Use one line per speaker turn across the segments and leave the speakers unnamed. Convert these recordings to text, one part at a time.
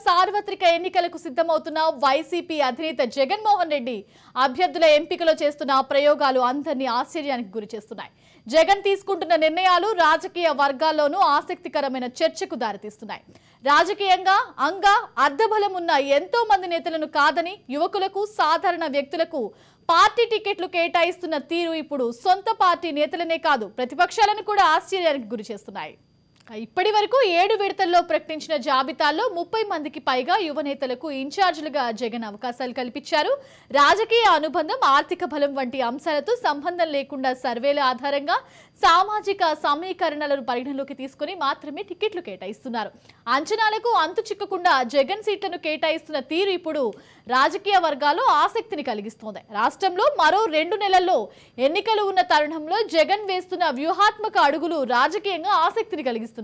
సార్వత్రిక ఎన్నికలకు సిద్ధమవుతున్న వైసీపీ అధినేత జగన్మోహన్ రెడ్డి అభ్యర్థుల ఎంపికలో చేస్తున్న ప్రయోగాలు అందరినీ ఆశ్చర్యానికి గురిచేస్తున్నాయి. జగన్ తీసుకుంటున్న నిర్ణయాలు రాజకీయ వర్గాల్లోనూ ఆసక్తికరమైన చర్చకు దారితీస్తున్నాయి. రాజకీయంగా అర్ధబలం ఉన్న ఎంతో మంది నేతలను కాదని యువకులకు, సాధారణ వ్యక్తులకు పార్టీ టికెట్లు కేటాయిస్తున్న తీరు ఇప్పుడు సొంత పార్టీ నేతలనే కాదు ప్రతిపక్షాలను కూడా ఆశ్చర్యానికి గురిచేస్తున్నాయి. ఇప్పటి వరకు 7 విడతల్లో ప్రకటించిన జాబితాల్లో 30 మందికి పైగా యువ నేతలకు ఇన్ఛార్జీలుగా జగన్ అవకాశాలు కల్పించారు. రాజకీయ అనుబంధం, ఆర్థిక బలం వంటి అంశాలతో సంబంధం లేకుండా సర్వేల ఆధారంగా సామాజిక సమీకరణలను పరిగణలోకి తీసుకుని మాత్రమే టికెట్లు కేటాయిస్తున్నారు. అంచనాలకు అంతు చిక్కకుండా జగన్ సీట్లను కేటాయిస్తున్న తీరు ఇప్పుడు రాజకీయ వర్గాల్లో ఆసక్తిని కలిగిస్తోంది. రాష్ట్రంలో మరో 2 నెలల్లో ఎన్నికలు ఉన్న తరుణంలో జగన్ వేస్తున్న వ్యూహాత్మక అడుగులు రాజకీయంగా ఆసక్తిని కలిగిస్తున్నాయి.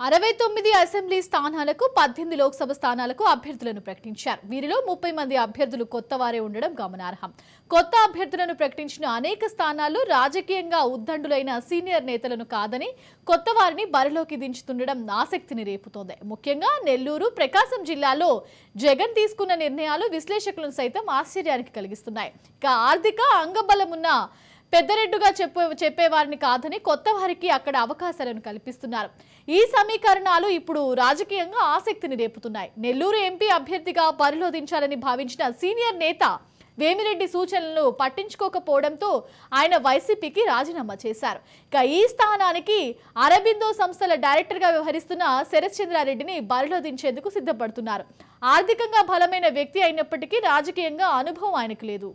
69 అసెంబ్లీ స్థానాలకు 18 లోక్సభ స్థానాలకు అభ్యర్థులను ప్రకటించారు. వీరిలో 30 మంది అభ్యర్థులు కొత్త వారే ఉండడం గమనార్హం. కొత్త అభ్యర్థులను ప్రకటించిన అనేక స్థానాల్లో రాజకీయంగా ఉద్దండులైన సీనియర్ నేతలను కాదని కొత్త వారిని బరిలోకి దించుతుండడం ఆసక్తిని రేపుతోంది. ముఖ్యంగా నెల్లూరు, ప్రకాశం జిల్లాలో జగన్ తీసుకున్న నిర్ణయాలు విశ్లేషకులను సైతం ఆశ్చర్యానికి కలిగిస్తున్నాయి. ఇక ఆర్థిక అంగబలం ఉన్న పెద్దరెడ్డుగా చెప్పేవారిని కాదని కొత్త వారికి అక్కడ అవకాశాలను కల్పిస్తున్నారు. ఈ సమీకరణాలు ఇప్పుడు రాజకీయంగా ఆసక్తిని రేపుతున్నాయి. నెల్లూరు ఎంపీ అభ్యర్థిగా బరిలో దించాలని భావించిన సీనియర్ నేత వేమిరెడ్డి సూచనలను పట్టించుకోకపోవడంతో ఆయన వైసీపీకి రాజీనామా చేశారు. ఇక ఈ స్థానానికి అరబిందో సంస్థల డైరెక్టర్గా వ్యవహరిస్తున్న శరత్ చంద్రారెడ్డిని బరిలో దించేందుకు సిద్ధపడుతున్నారు. ఆర్థికంగా బలమైన వ్యక్తి అయినప్పటికీ రాజకీయంగా అనుభవం ఆయనకు లేదు.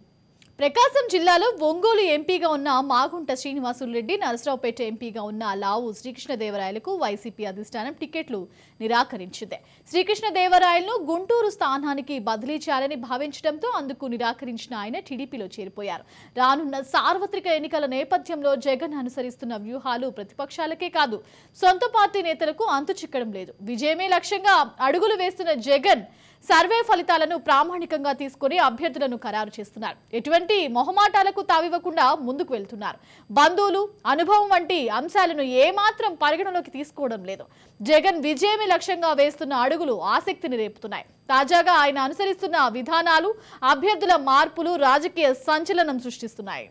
ప్రకాశం జిల్లాలో ఒంగోలు ఎంపీగా ఉన్న మాగుంట శ్రీనివాసులరెడ్డి, నరసరావుపేట ఎంపీగా ఉన్న లావు శ్రీకృష్ణదేవరాయలకు వైసీపీ అధిష్టానం టికెట్లు నిరాకరించింది. శ్రీకృష్ణదేవరాయలను గుంటూరు స్థానానికి బదిలీ చేయాలని భావించడంతో అందుకు నిరాకరించిన ఆయన టీడీపీలో చేరిపోయారు. రానున్న సార్వత్రిక ఎన్నికల నేపథ్యంలో జగన్ అనుసరిస్తున్న వ్యూహాలు ప్రతిపక్షాలకే కాదు సొంత పార్టీ నేతలకు అంతు చిక్కడం లేదు. విజయమే లక్ష్యంగా అడుగులు వేస్తున్న జగన్ సర్వే ఫలితాలను ప్రామాణికంగా తీసుకుని అభ్యర్థులను ఖరారు చేస్తున్నారు. ఎటువంటి మొహమాటాలకు తావివ్వకుండా ముందుకు వెళ్తున్నారు. బంధువులు, అనుభవం వంటి అంశాలను ఏమాత్రం పరిగణలోకి తీసుకోవడం లేదు. జగన్ విజయమే లక్ష్యంగా వేస్తున్న అడుగులు ఆసక్తిని రేపుతున్నాయి. తాజాగా ఆయన అనుసరిస్తున్న విధానాలు, అభ్యర్థుల మార్పులు రాజకీయ సంచలనం సృష్టిస్తున్నాయి.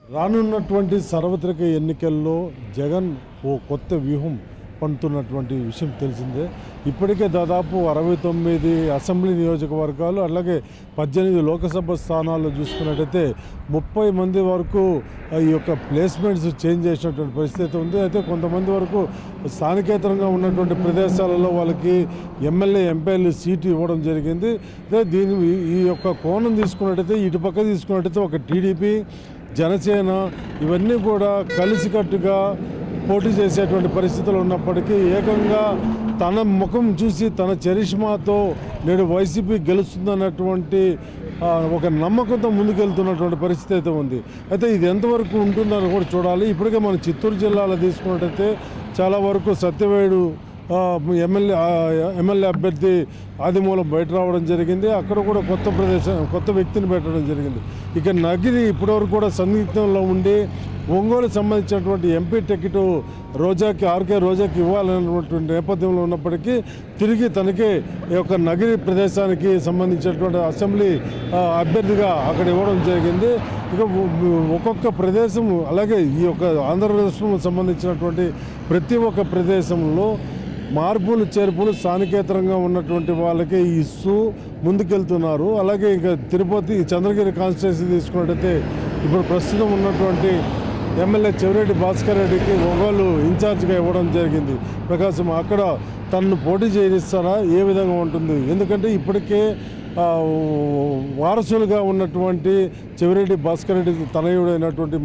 రానున్నటువంటి సార్వత్రిక ఎన్నికల్లో జగన్ ఓ కొత్త వ్యూహం పండుతున్నటువంటి విషయం తెలిసిందే. ఇప్పటికే దాదాపు 69 అసెంబ్లీ నియోజకవర్గాలు, అలాగే 18 లోకసభ స్థానాల్లో చూసుకున్నట్టయితే 30 మంది వరకు ఈ యొక్క ప్లేస్మెంట్స్ చేంజ్ చేసినటువంటి పరిస్థితి ఉంది. అయితే కొంతమంది వరకు స్థానికేతరంగా ఉన్నటువంటి ప్రదేశాలలో వాళ్ళకి ఎమ్మెల్యే, ఎంపీలు సీటు ఇవ్వడం జరిగింది. అయితే ఈ యొక్క కోణం తీసుకున్నట్టయితే, ఇటుపక్క తీసుకున్నట్టయితే ఒక టీడీపీ, జనసేన ఇవన్నీ కూడా కలిసికట్టుగా పోటీ చేసేటువంటి పరిస్థితులు ఉన్నప్పటికీ ఏకంగా తన ముఖం చూసి తన చరిష్మాతో నేడు వైసీపీ గెలుస్తుందన్నటువంటి ఒక నమ్మకంతో ముందుకెళ్తున్నటువంటి పరిస్థితి అయితే ఉంది. అయితే ఇది ఎంతవరకు ఉంటుందని కూడా చూడాలి. ఇప్పటికే మన చిత్తూరు జిల్లాలో తీసుకున్నట్టయితే చాలా వరకు సత్యవేడు ఎమ్మెల్యే అభ్యర్థి ఆదిమూలం బయట రావడం జరిగింది. అక్కడ కూడా కొత్త వ్యక్తిని పెట్టడం జరిగింది. ఇక నగిరి ఇప్పటివరకు కూడా సందిగ్ధంలో ఉండి ఒంగోలు సంబంధించినటువంటి ఎంపీ టికెట్ ఆర్కే రోజాకి ఇవ్వాలన్నటువంటి నేపథ్యంలో ఉన్నప్పటికీ తిరిగి తనకే ఈ యొక్క నగిరి ప్రదేశానికి సంబంధించినటువంటి అసెంబ్లీ అభ్యర్థిగా అక్కడ ఇవ్వడం జరిగింది. ఇక ఒక్కొక్క ప్రదేశం, అలాగే ఈ యొక్క ఆంధ్రప్రదేశ్లో సంబంధించినటువంటి ప్రతి ఒక్క ప్రదేశంలో మార్పులు, చేర్పులు స్థానికేతరంగా ఉన్నటువంటి వాళ్ళకి ఇస్తూ ముందుకెళ్తున్నారు. అలాగే ఇంకా తిరుపతి, చంద్రగిరి కాన్స్టిట్యున్సీ తీసుకున్నట్టయితే ఇప్పుడు ప్రస్తుతం ఉన్నటువంటి ఎమ్మెల్యే చెవిరెడ్డి భాస్కర్ రెడ్డికి ఒంగోలు ఇన్ఛార్జ్గా ఇవ్వడం జరిగింది. ప్రకాశం అక్కడ తనను పోటీ చేయనిస్తారా, ఏ విధంగా ఉంటుంది? ఎందుకంటే ఇప్పటికే వారసులుగా ఉన్నటువంటి చెవిరెడ్డి భాస్కర్ రెడ్డి తనయుడైనటువంటి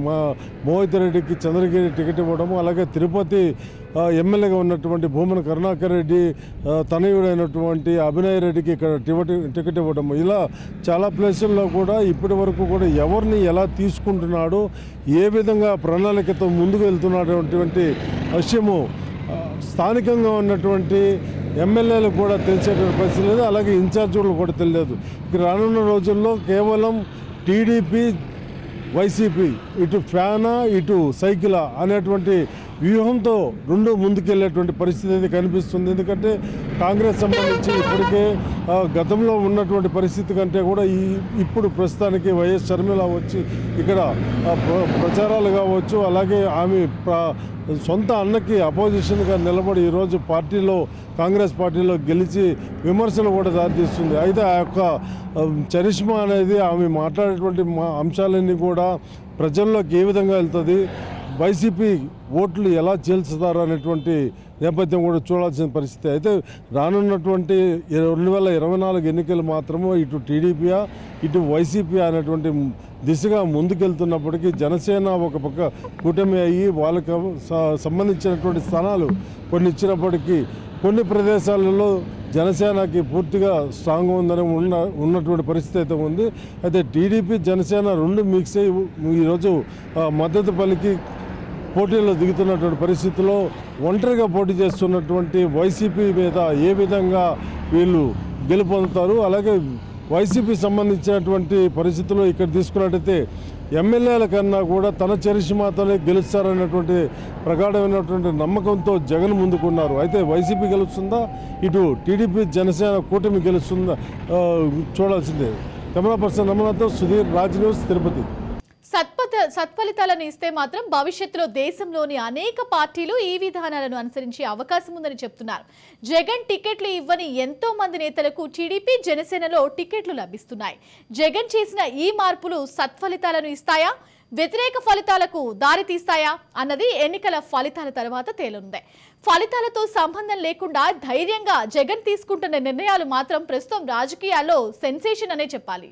మోహిత్ రెడ్డికి చంద్రగిరి టికెట్ ఇవ్వడము, అలాగే తిరుపతి ఎమ్మెల్యేగా ఉన్నటువంటి భూమన కరుణాకర్ రెడ్డి తనయుడైనటువంటి అభినయ్ రెడ్డికి ఇక్కడ టికెట్ ఇవ్వడము, ఇలా చాలా ప్లేసుల్లో కూడా ఇప్పటి వరకు కూడా ఎవరిని ఎలా తీసుకుంటున్నాడు, ఏ విధంగా ప్రణాళికతో ముందుకు వెళ్తున్నటువంటి విషయము స్థానికంగా ఉన్నటువంటి ఎమ్మెల్యేలకు కూడా తెలిసేటువంటి పరిస్థితి లేదు. అలాగే ఇన్ఛార్జీలు కూడా తెలియదు. ఇక రానున్న రోజుల్లో కేవలం టీడీపీ, వైసీపీ ఇటు ఫ్యానా ఇటు సైకిలా అనేటువంటి వ్యూహంతో రెండు ముందుకెళ్లేటువంటి పరిస్థితి అయితే కనిపిస్తుంది. ఎందుకంటే కాంగ్రెస్ సంబంధించి ఇప్పటికే గతంలో ఉన్నటువంటి పరిస్థితి కంటే కూడా ఇప్పుడు ప్రస్తుతానికి వైఎస్ షర్మిల వచ్చి ఇక్కడ ప్రచారాలు కావచ్చు, అలాగే ఆమె సొంత అన్నకి అపోజిషన్గా నిలబడి ఈరోజు కాంగ్రెస్ పార్టీలో గెలిచి విమర్శలు కూడా దారితీస్తుంది. అయితే ఆ యొక్క చరిష్మా అనేది ఆమె మాట్లాడేటువంటి అంశాలన్నీ కూడా ప్రజల్లోకి ఏ విధంగా వెళ్తుంది, వైసీపీ ఓట్లు ఎలా చీల్చుతారు అనేటువంటి నేపథ్యం కూడా చూడాల్సిన పరిస్థితి. అయితే రానున్నటువంటి 2024 ఎన్నికలు మాత్రము ఇటు టీడీపీయా ఇటు వైసీపీ అనేటువంటి దిశగా ముందుకెళ్తున్నప్పటికీ జనసేన ఒక పక్క కూటమి అయ్యి వాళ్ళకు సంబంధించినటువంటి స్థానాలు కొన్ని ఇచ్చినప్పటికీ కొన్ని ప్రదేశాలలో జనసేనకి పూర్తిగా స్ట్రాంగ్ ఉందని ఉన్నటువంటి పరిస్థితి అయితే ఉంది. అయితే టీడీపీ జనసేన రెండు మిక్స్ అయ్యి ఈరోజు మద్దతు పలికి పోటీలో దిగుతున్నటువంటి పరిస్థితుల్లో ఒంటరిగా పోటీ చేస్తున్నటువంటి వైసీపీ మీద ఏ విధంగా వీళ్ళు గెలుపొందుతారు, అలాగే వైసీపీ సంబంధించినటువంటి పరిస్థితుల్లో ఇక్కడ తీసుకున్నట్టయితే ఎమ్మెల్యేల కన్నా కూడా తన చరిష్మాతోనే గెలుస్తారనేటువంటి ప్రగాఢమైనటువంటి నమ్మకంతో జగన్ ముందుకున్నారు. అయితే వైసీపీ గెలుస్తుందా, ఇటు టీడీపీ జనసేన కూటమి గెలుస్తుందా చూడాల్సిందే. కెమెరా పర్సన్ రమణతో సుధీర్, రాజ్ న్యూస్, తిరుపతి.
సత్ఫలితాలను ఇస్తే మాత్రం భవిష్యత్తులో దేశంలోని అనేక పార్టీలు ఈ విధానాలను అనుసరించే అవకాశం ఉందని చెప్తున్నారు. జగన్ టికెట్లు ఇవ్వని ఎంతో మంది నేతలకు టీడీపీ జనసేనలో టికెట్లు లభిస్తున్నాయి. జగన్ చేసిన ఈ మార్పులు సత్ఫలితాలను ఇస్తాయా, వ్యతిరేక ఫలితాలకు దారి తీస్తాయా అన్నది ఎన్నికల ఫలితాల తర్వాత తేలుంది. ఫలితాలతో సంబంధం లేకుండా ధైర్యంగా జగన్ తీసుకుంటున్న నిర్ణయాలు మాత్రం ప్రస్తుతం రాజకీయాల్లో సెన్సేషన్ అనే చెప్పాలి.